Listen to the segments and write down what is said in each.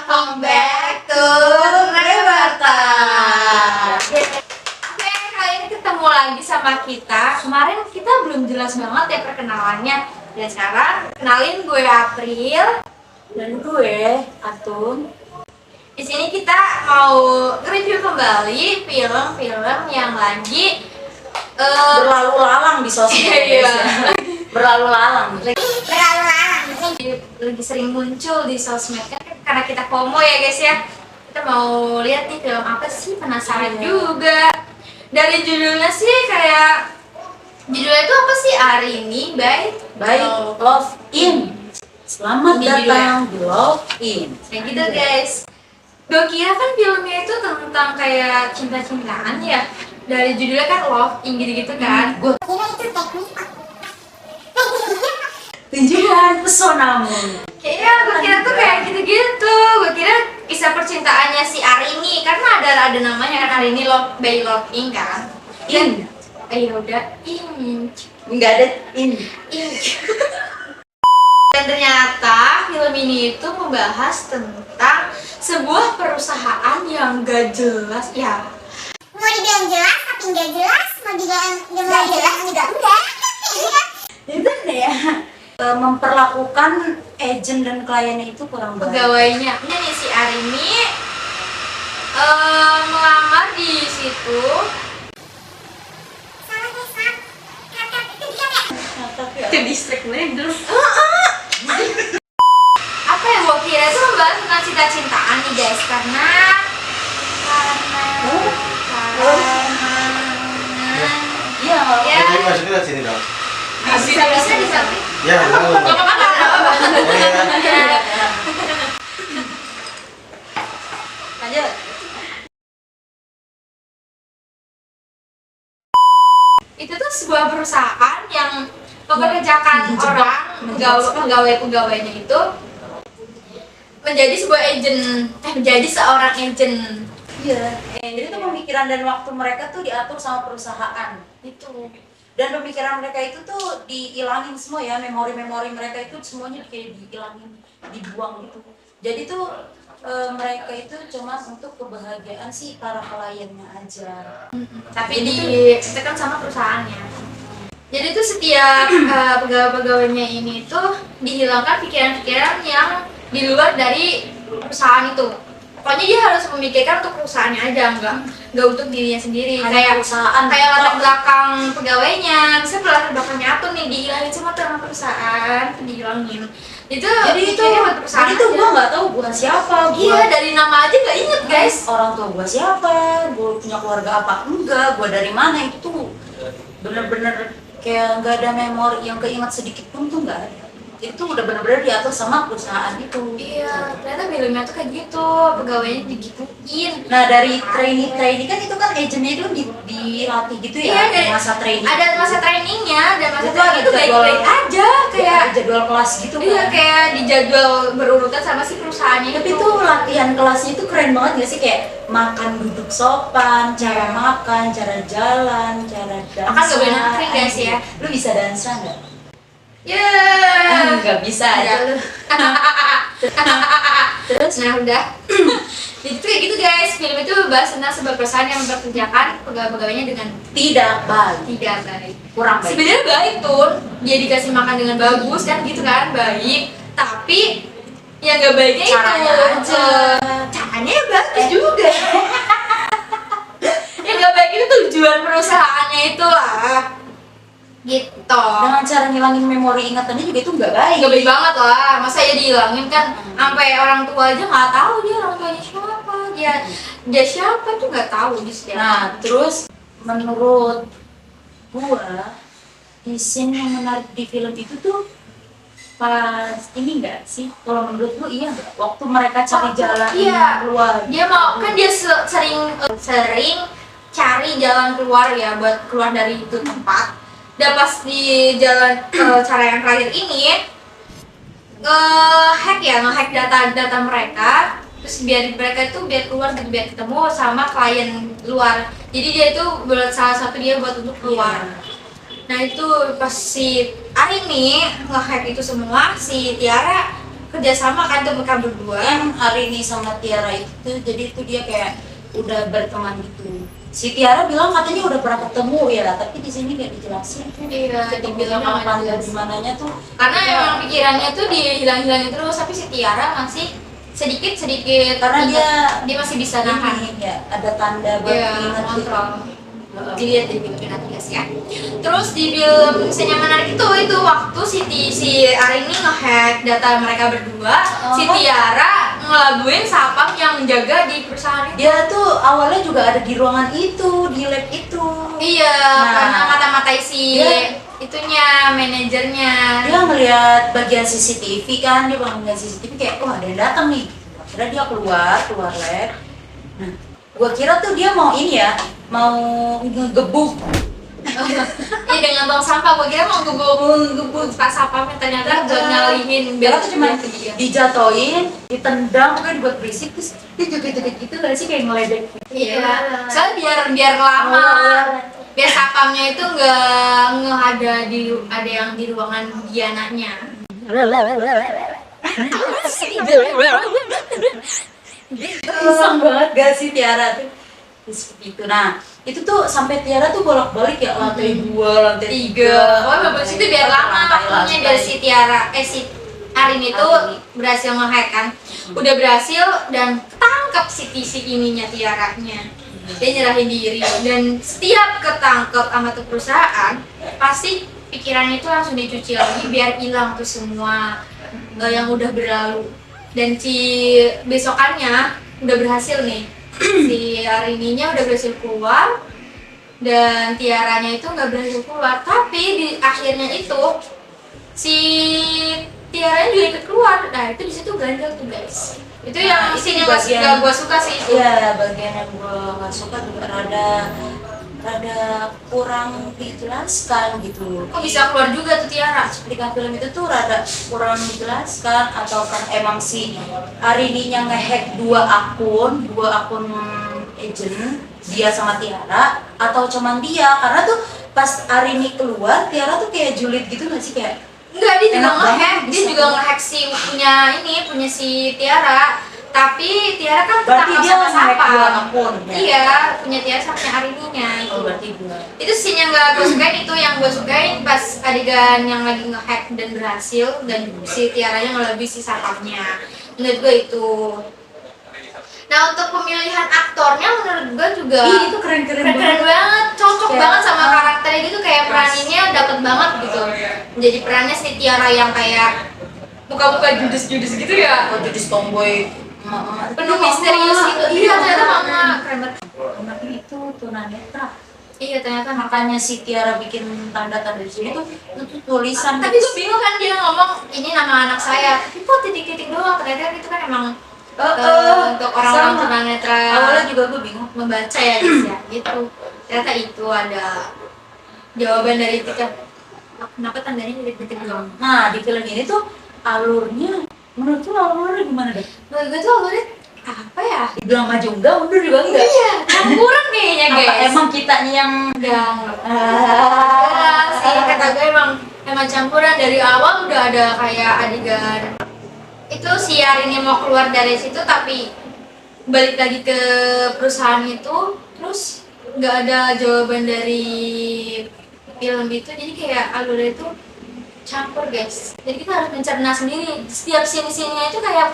welcome back to Reberta. Oke, kali ini ketemu lagi sama kita. Kemarin kita belum jelas banget ya perkenalannya. Dan sekarang kenalin gue April Dan gue Atun. Di sini kita mau review kembali film-film yang lagi Berlalu lalang di sosmed. Iya. Berlalu lalang. lagi sering muncul di sosmed kan, karena kita FOMO ya guys ya. Kita mau lihat nih film apa sih, penasaran juga. Dari judulnya sih kayak judulnya itu apa sih? Arini by Love In. Selamat Ini datang di Love In. kayak gitu guys. Gue kira kan filmnya itu tentang kayak cinta-cintaan ya. Dari judulnya kan Love In gitu-gitu kan. Gue tunjukkan pesonamu. Kayaknya gue kira tuh kayak gitu-gitu. Gue kira kisah percintaannya si Arini, karena ada namanya kan, Arini Love by Love In kan. In. Ya udah In. Enggak ada in. Dan ternyata film ini itu membahas tentang sebuah perusahaan yang gak jelas ya. Mau dibilang jelas tapi nggak jelas, mau dibilang nggak jelas juga enggak. Itu deh ya. Memperlakukan agent dan kliennya itu kurang baik. Pegawainya ini nih si Arini melamar di situ. Salah nih Sam, kakak itu dia kayak Itu distrik dulu. Apa yang gue kira itu membahas tentang cinta-cintaan nih guys, karena Iya. ya Jadi masukin ke sini dong. bisa di samping. Ya, lalu. Gak apa-apa. Iya. Lanjut. Itu tuh sebuah perusahaan yang mempekerjakan orang pegawai-pegawainya itu menjadi sebuah menjadi seorang agent. Iya. Jadi itu pemikiran dan waktu mereka tuh diatur sama perusahaan. Itu Dan pemikiran mereka itu tuh dihilangin semua ya, memori-memori mereka itu semuanya kayak dihilangin, dibuang gitu. Jadi tuh mereka itu cuma untuk kebahagiaan si para kliennya aja. tapi ditekan sama perusahaannya. Jadi tuh setiap pegawai-pegawainya ini tuh dihilangkan pikiran-pikiran yang di luar dari perusahaan itu. Pokoknya dia harus memikirkan untuk perusahaannya aja, nggak untuk dirinya sendiri. Hanya Kayak perusahaan. latar belakang pegawainya, misalnya latar belakangnya Atun nih dihilangin semua tuh sama perusahaan, tuh dihilangin. Itu Jadi itu, mikirnya buat perusahaan jadi tuh aja. gua nggak tahu gua siapa. Iya, dari nama aja nggak inget guys. Orang tua gua siapa, gua punya keluarga apa enggak, gua dari mana itu tuh bener-bener kayak nggak ada memori yang keinget sedikit pun tuh nggak ada. Itu udah bener-bener diatur sama perusahaan itu. Iya, ternyata filmnya tuh kayak gitu, pegawainya digituin. Nah dari trainee kan itu kan agentnya itu dilatih gitu ya, Iya, dari masa training. ada masa trainingnya, dan masa Itu training ada itu jadwal- baik-baik aja, kayak ada jadwal kelas gitu kan. iya kayak di jadwal berurutan sama si perusahaannya. Tapi itu latihan kelasnya itu keren banget gak sih, kayak makan duduk sopan, cara makan, cara jalan, cara dansa. Makan gak boleh nangkring guys ya. Lu bisa dansa nggak? Ya. Nggak bisa aja lu. Terus nah udah. Jadi tuh kayak gitu guys, film itu bahas tentang sebuah perusahaan yang memperkerjakan pegawai-pegawainya dengan Tidak baik, tidak baik. kurang baik. Sebenarnya baik tuh, dia dikasih makan dengan bagus kan gitu kan, baik. Tapi yang gak baiknya Caranya itu aja. caranya ya bagus juga. Yang gak baik itu tujuan perusahaannya itu lah. Gitu. Dengan cara ngilangin memori ingatannya juga itu nggak baik. Gak baik banget lah, masa ya dihilangin kan sampai orang tua aja nggak tahu dia orang tuanya siapa, dia siapa tuh nggak tahu di setiap. Nah, terus menurut gua di scene yang menarik di film itu tuh pas ini enggak sih? Kalau menurut lu iya nggak? Waktu mereka cari jalan iya. keluar. Dia mau kan dia sering cari jalan keluar ya buat keluar dari itu tempat. Dan pas di jalan cara yang terakhir ini nge-hack data mereka, terus biar mereka itu biar keluar gitu, biar ketemu sama klien luar. Jadi dia itu buat salah satu dia buat untuk keluar. Nah itu pas si Arini nge-hack itu semua, si Tiara kerjasama kan tuh mereka berdua. Yang Arini sama Tiara itu, jadi itu dia kayak udah berteman gitu. Si Tiara bilang katanya udah pernah ketemu ya, tapi di sini nggak dijelasin. Iya, dibilang sama nggak tanggal jelas. di mananya tuh. Karena emang pikirannya tuh dihilang-hilangin terus, tapi si Tiara masih sedikit Karena dia masih bisa nahan. ini ya, ada tanda buat Iya, ingat gitu. kontrol. Dilihat di film nanti guys ya. Terus di film scene yang menarik itu waktu si Arini nge-hack data mereka berdua, si Tiara ngelabuin sapam yang jaga di perusahaan itu. Dia tuh awalnya juga ada di ruangan itu, di lab itu. Iya, Nah, karena mata-matai si dia- itunya, manajernya. Dia ngelihat bagian CCTV kan, dia bangun bagian CCTV kayak, wah ada yang datang nih. Akhirnya dia keluar lab. Nah, gua kira tuh dia mau ini ya, mau ngegebuk. Iya, dengan bang sampah, gue kira mau gebuk pas sapamnya, ternyata buat ngalihin Dia tuh cuma dia. dijatoin, ditendang, kan buat berisik, terus dia joget-joget gitu gak sih, kayak ngeledek. Iya, soalnya biar lama, biar sapamnya itu nggak ada yang di ruangan Diananya. Iseng banget gak sih Tiara tuh? Terus seperti itu. Nah, itu tuh sampai Tiara tuh bolak-balik ya, lantai 2, lantai 3. Oh, bagus itu biar lama waktunya, biar si Tiara, si Arin itu berhasil nge-hack kan. Udah berhasil dan ketangkep si ininya Tiaranya. Dia nyerahin diri dan setiap ketangkep sama tuh perusahaan pasti pikirannya itu langsung dicuci lagi biar hilang tuh semua yang udah berlalu. Dan si besokannya udah berhasil nih, si Arininya udah berhasil keluar dan Tiaranya itu nggak berhasil keluar, tapi di akhirnya itu si Tiaranya juga ikut keluar. Nah itu di situ ganjel tuh guys. Itu yang Nah, itu scene yang bagian- gak gue suka sih itu. Iya, bagian yang gue gak suka juga rada kurang dijelaskan gitu. Kok bisa keluar juga tuh Tiara? Di film itu tuh rada kurang dijelaskan, atau kan emang si Arininya ngehack dua akun agent, dia sama Tiara, atau cuman dia, karena tuh pas Arini keluar, Tiara tuh kayak julid gitu gak sih, kayak Enggak, dia juga Enak nge-hack, banget dia bisa. juga nge-hack punya si Tiara. Tapi Tiara kan berarti ketangkap dia sama ngehack siapa? dua akun ya? Iya, punya Tiara sama punya Arininya. Oh, berarti dua. Itu scene yang gak gue sukain, itu yang gue sukain pas adegan yang lagi nge-hack dan berhasil dan si Tiaranya ngelebih si sapamnya. Menurut gue itu. Nah untuk pemilihan aktornya menurut gue juga Ih, itu keren-keren keren banget, cocok Kayak- banget sama karakternya gitu, kayak peraninnya dapet banget gitu. Jadi perannya si Tiara yang kayak muka-muka judes-judes gitu ya, Oh, jadi tomboy penuh misterius gitu. Iya ternyata mama keren banget. anaknya itu tunanetra. Iya ternyata Makanya si Tiara bikin tanda-tanda di sini tuh itu tulisan. Tapi gue bingung kan, dia ngomong ini nama anak saya, tapi kok titik-titik doang, ternyata itu kan emang untuk orang-orang sama. tunanetra Awalnya juga gue bingung. membaca ya guys ya, gitu. Ternyata itu ada jawaban dari titik. Kenapa tandanya dari titik doang? Nah, di film ini tuh alurnya, menurut lu alurnya gimana deh? Menurut gue tuh alurnya apa ya? Dibilang maju enggak, mundur juga enggak? Iya, campuran kayaknya Apa guys. emang kitanya yang Enggak sih, kata gue emang campuran. Dari awal udah ada kayak adegan itu si Arini mau keluar dari situ tapi balik lagi ke perusahaan itu, terus nggak ada jawaban dari film itu, jadi kayak alurnya itu campur guys. Jadi kita harus mencerna sendiri setiap scene-scene-nya itu, kayak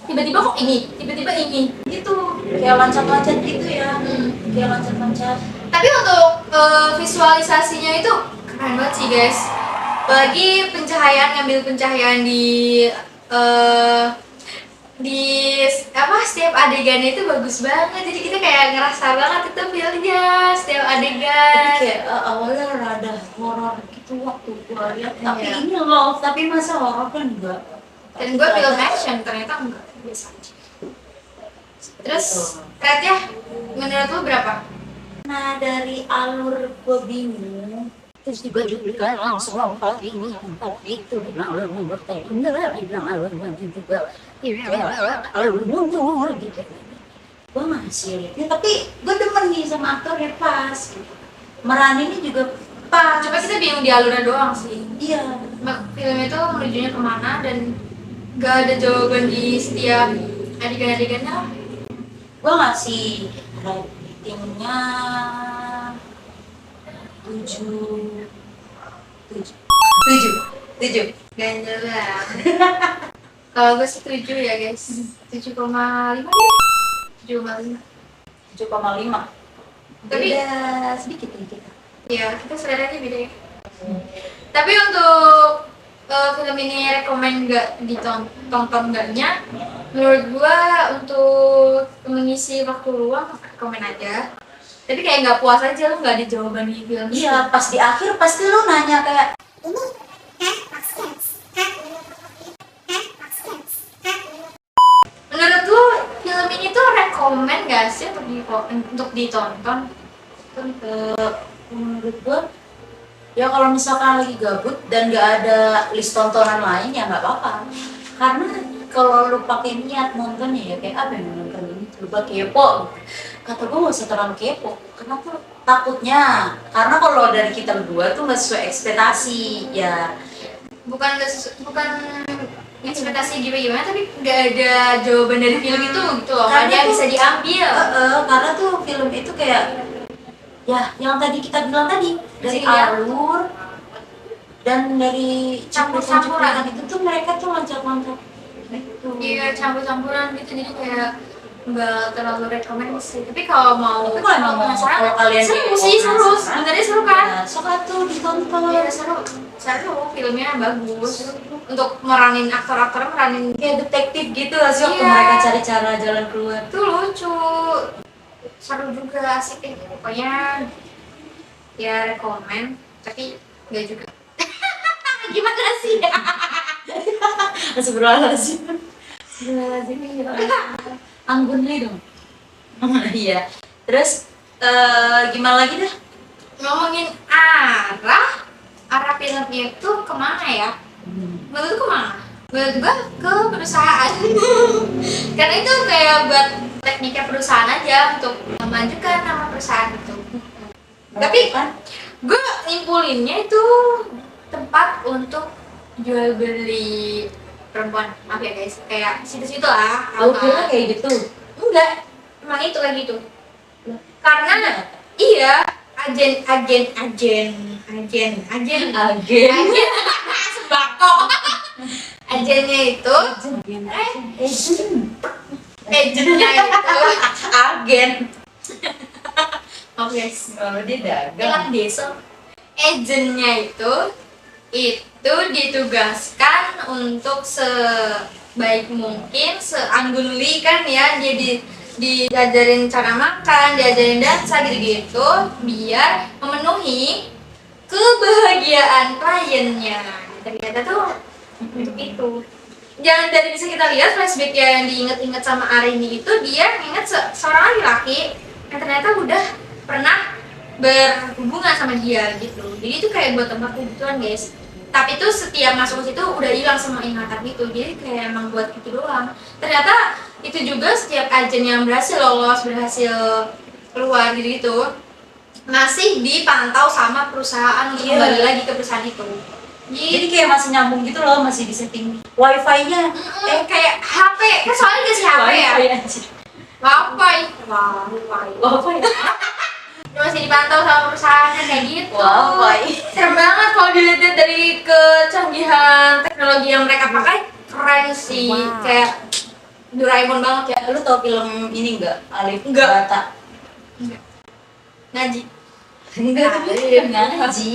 tiba-tiba kok ini, tiba-tiba ini gitu. kayak loncat-loncat gitu ya? Kayak loncat-loncat. Tapi untuk visualisasinya itu keren banget sih guys. Apalagi pencahayaan, ngambil pencahayaan di setiap adegannya itu bagus banget. Jadi kita kayak ngerasa banget itu feel-nya setiap Jadi adegan. kayak awalnya rada horor gitu waktu gua lihat. Tapi Iya. ini loh, tapi masa horor kan enggak. Dan gue film action, ternyata enggak, biasa aja. Terus rate-nya menurut lu berapa? Nah, dari alur gue bingung. Terus juga langsung ini itu Gue masih lihat, ya, tapi gue demen nih sama aktornya pas. Meraninnya juga pas. Coba kita bingung di alurnya doang sih. Iya. Film itu menujunya kemana dan nggak ada jawaban di setiap adegan-adegannya. Gue ngasih ratingnya 7 7 Ganjel lah. Kalau gue setuju ya guys, 7,5 deh. 7,5. 7,5. Tapi beda sedikit nih kita. ya kita seleranya beda ya. Tapi untuk film ini rekomen nggak ditonton nggaknya, menurut gua untuk mengisi waktu luang rekomen aja. Tapi kayak nggak puas aja lu nggak ada jawaban di film itu. Iya, pas di akhir pasti lu nanya kayak Ini, hah? Maksudnya? Hah? Hah? Maksudnya? Hah? Menurut lu film ini tuh rekomen gak sih untuk ditonton? menurut gua ya kalau misalkan lagi gabut dan gak ada list tontonan lain ya nggak apa-apa, karena kalau lu pakai niat nontonnya ya kayak apa yang nonton ini coba kepo, kata gua gak usah terlalu kepo karena tuh takutnya karena kalau dari kita berdua tuh nggak sesuai ekspektasi ya. Bukan ekspektasi gimana tapi nggak ada jawaban dari film itu gitu loh, nggak ada yang tuh- bisa diambil. karena tuh film itu kayak ya yang tadi kita bilang tadi dari Iya. alur dan dari Campur-campuran. itu tuh mereka tuh loncat-loncat gitu. Iya, campur-campuran gitu, jadi kayak nggak terlalu rekomen sih. Tapi kalau mau Tapi kalau emang mau penasaran, kalau kalian seru mau sih, seru. penasaran, Sebenarnya seru kan? ya, sok atuh ditonton. Iya, seru. Filmnya bagus. Untuk meranin aktor-aktor meranin Kayak detektif gitu lah sih waktu Iya. mereka cari cara jalan keluar. itu lucu, seru juga, asik pokoknya ya rekomen. Tapi nggak juga. Gimana sih? Astagfirullahaladzim. Anggun nih dong. Iya. Terus gimana lagi dah? Ngomongin arah filmnya itu kemana ya? Menurut lu kemana? Menurut gua ke perusahaan. Karena itu kayak buat tekniknya perusahaan aja untuk memajukan nama perusahaan itu. Tapi kan gue nyimpulinnya itu tempat untuk jual beli perempuan. Maaf ya guys, kayak situ-situ lah. lu kira kayak gitu. Enggak, emang itu kayak gitu. Karena iya, agen sembako. Agennya itu agennya itu agen. maaf guys, Kalau dia dagang. bilang desa. Agennya itu ditugaskan untuk sebaik mungkin, seanggunli kan ya, dia diajarin cara makan, diajarin dansa gitu-gitu biar memenuhi kebahagiaan kliennya. Ternyata tuh untuk itu. Yang dari bisa kita lihat flashback yang diingat-ingat sama Arini itu, dia ingat seorang laki-laki yang ternyata udah pernah berhubungan sama dia gitu. Jadi itu kayak buat tempat kebutuhan guys. Tapi itu setiap masuk ke situ udah hilang semua ingatan gitu. Jadi kayak emang buat gitu doang. Ternyata itu juga setiap agen yang berhasil lolos, berhasil keluar gitu masih dipantau sama perusahaan untuk Iya. kembali lagi ke perusahaan itu. Jadi kayak masih nyambung gitu loh, masih di setting wifi-nya. Kayak HP, kan soalnya dikasih HP ya. Wifi Wifi. Wifi. Masih dipantau sama perusahaannya kayak gitu. Wifi. Serem banget kalau dilihat dari kecanggihan teknologi yang mereka pakai, keren sih. Wow. Kayak Doraemon banget ya. Lu tau film ini enggak? Alif Enggak. Bata. Ngaji. Enggak, tapi Alif. ngaji.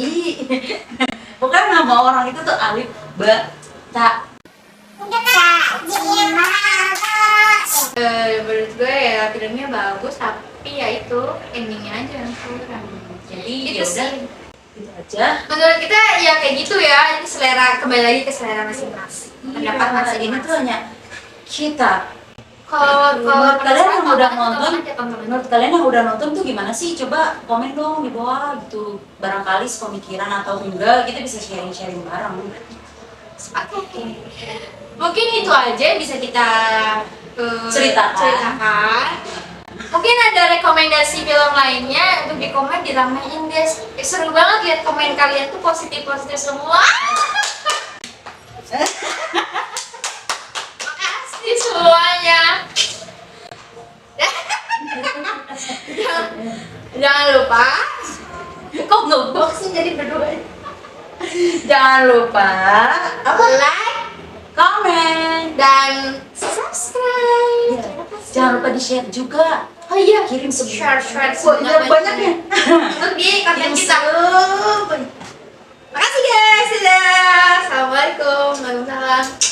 Pokoknya nama orang itu tuh Alif Bata. Udah kak, jadi yang mahal kok. Menurut gue ya filmnya bagus, tapi ya itu endingnya aja yang kurang. Jadi Itu ya udah sih. gitu aja. Menurut kita ya kayak gitu ya, ini selera, kembali lagi ke selera masing-masing. Pendapat Iya, masing-masing. ini tuh hanya kita. Kalau Menurut kalian yang udah tonton nonton, aja, tonton aja. menurut kalian yang udah nonton tuh gimana sih? Coba komen dong di bawah gitu. Barangkali sepemikiran atau enggak, kita bisa sharing-sharing bareng. Oke. Mungkin itu aja yang bisa kita Ceritakan. Mungkin ada rekomendasi film lainnya untuk di komen, diramein guys. Seru banget lihat komen kalian tuh positif semua. kasih semuanya. Jangan lupa. Kok nge-boxing jadi berdua? Jangan lupa apa? Like Comment dan subscribe. ya. Jangan lupa di-share juga. Oh iya, Kirim share banyak banyaknya. untuk di konten Kirim kita. sebanyak. Makasih guys, dadah. Assalamualaikum warahmatullahi wabarakatuh.